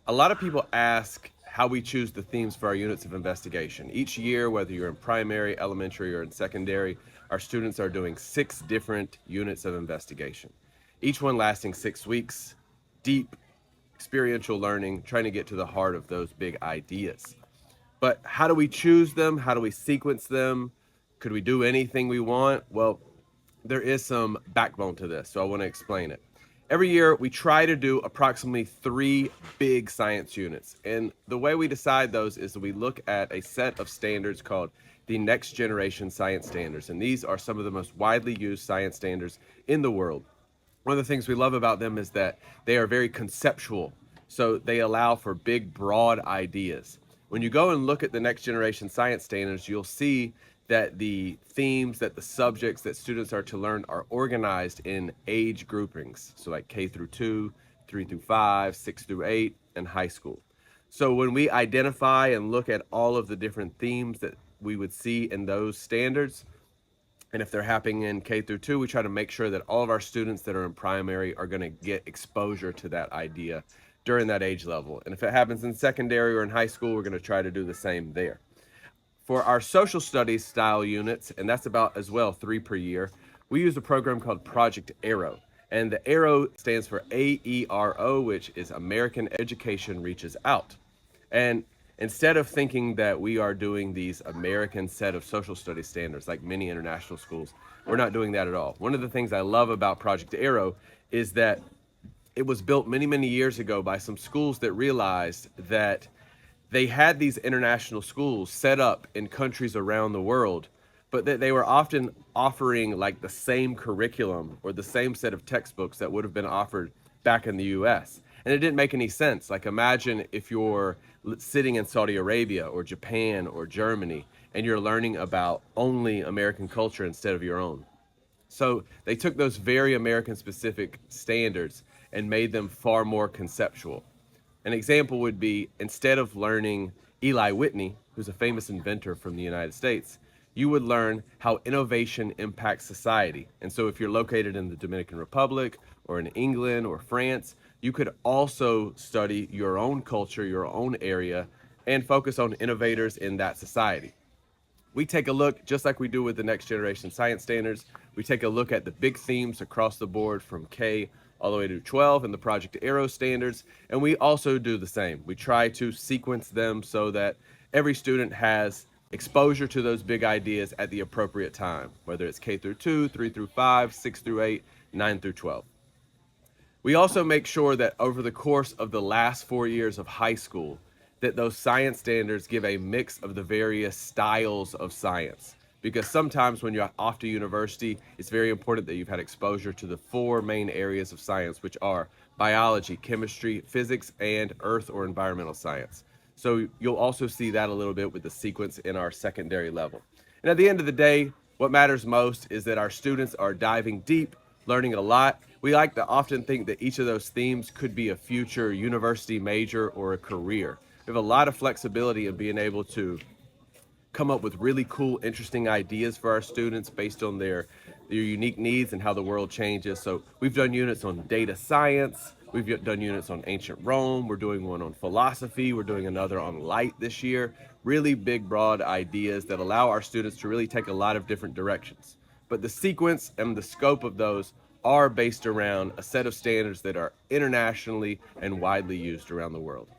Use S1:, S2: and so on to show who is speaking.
S1: A lot of people ask how we choose the themes for our units of investigation. Each year, whether you're in primary, elementary, or in secondary, our students are doing 6 different units of investigation, each one lasting 6 weeks, deep experiential learning, trying to get to the heart of those big ideas. But how do we choose them? How do we sequence them? Could we do anything we want? Well, there is some backbone to this, so I want to explain it. Every year, we try to do approximately 3 big science units. And the way we decide those is that we look at a set of standards called the Next Generation Science Standards. And these are some of the most widely used science standards in the world. One of the things we love about them is that they are very conceptual. So they allow for big, broad ideas. When you go and look at the Next Generation Science Standards, you'll see that the themes, that the subjects that students are to learn are organized in age groupings. So like K through 2, 3 through 5, 6 through 8, and high school. So when we identify and look at all of the different themes that we would see in those standards, and if they're happening in K through 2, we try to make sure that all of our students that are in primary are going to get exposure to that idea during that age level. And if it happens in secondary or in high school, we're going to try to do the same there. For our social studies style units, and that's about as well 3 per year, we use a program called Project Arrow. And the Arrow stands for AERO, which is American Education Reaches Out. And instead of thinking that we are doing these American set of social studies standards like many international schools, we're not doing that at all. One of the things I love about Project Arrow is that it was built many, many years ago by some schools that realized that they had these international schools set up in countries around the world, but that they were often offering like the same curriculum or the same set of textbooks that would have been offered back in the US. And it didn't make any sense. Like imagine if you're sitting in Saudi Arabia or Japan or Germany and you're learning about only American culture instead of your own. So they took those very American specific standards and made them far more conceptual. An example would be instead of learning Eli Whitney, who's a famous inventor from the United States, you would learn how innovation impacts society. And so if you're located in the Dominican Republic or in England or France, you could also study your own culture, your own area, and focus on innovators in that society. We take a look, just like we do with the Next Generation Science Standards, we take a look at the big themes across the board from K all the way to 12 and the Project Arrow standards, and we also do the same. We try to sequence them so that every student has exposure to those big ideas at the appropriate time, whether it's K through 2, 3 through 5, 6 through 8, 9 through 12. We also make sure that over the course of the last 4 years of high school, that those science standards give a mix of the various styles of science. Because sometimes when you're off to university, it's very important that you've had exposure to the 4 main areas of science, which are biology, chemistry, physics, and earth or environmental science. So you'll also see that a little bit with the sequence in our secondary level. And at the end of the day, what matters most is that our students are diving deep, learning a lot. We like to often think that each of those themes could be a future university major or a career. We have a lot of flexibility in being able to come up with really cool, interesting ideas for our students based on their unique needs and how the world changes. So we've done units on data science. We've done units on ancient Rome. We're doing one on philosophy. We're doing another on light this year. Really big, broad ideas that allow our students to really take a lot of different directions. But the sequence and the scope of those are based around a set of standards that are internationally and widely used around the world.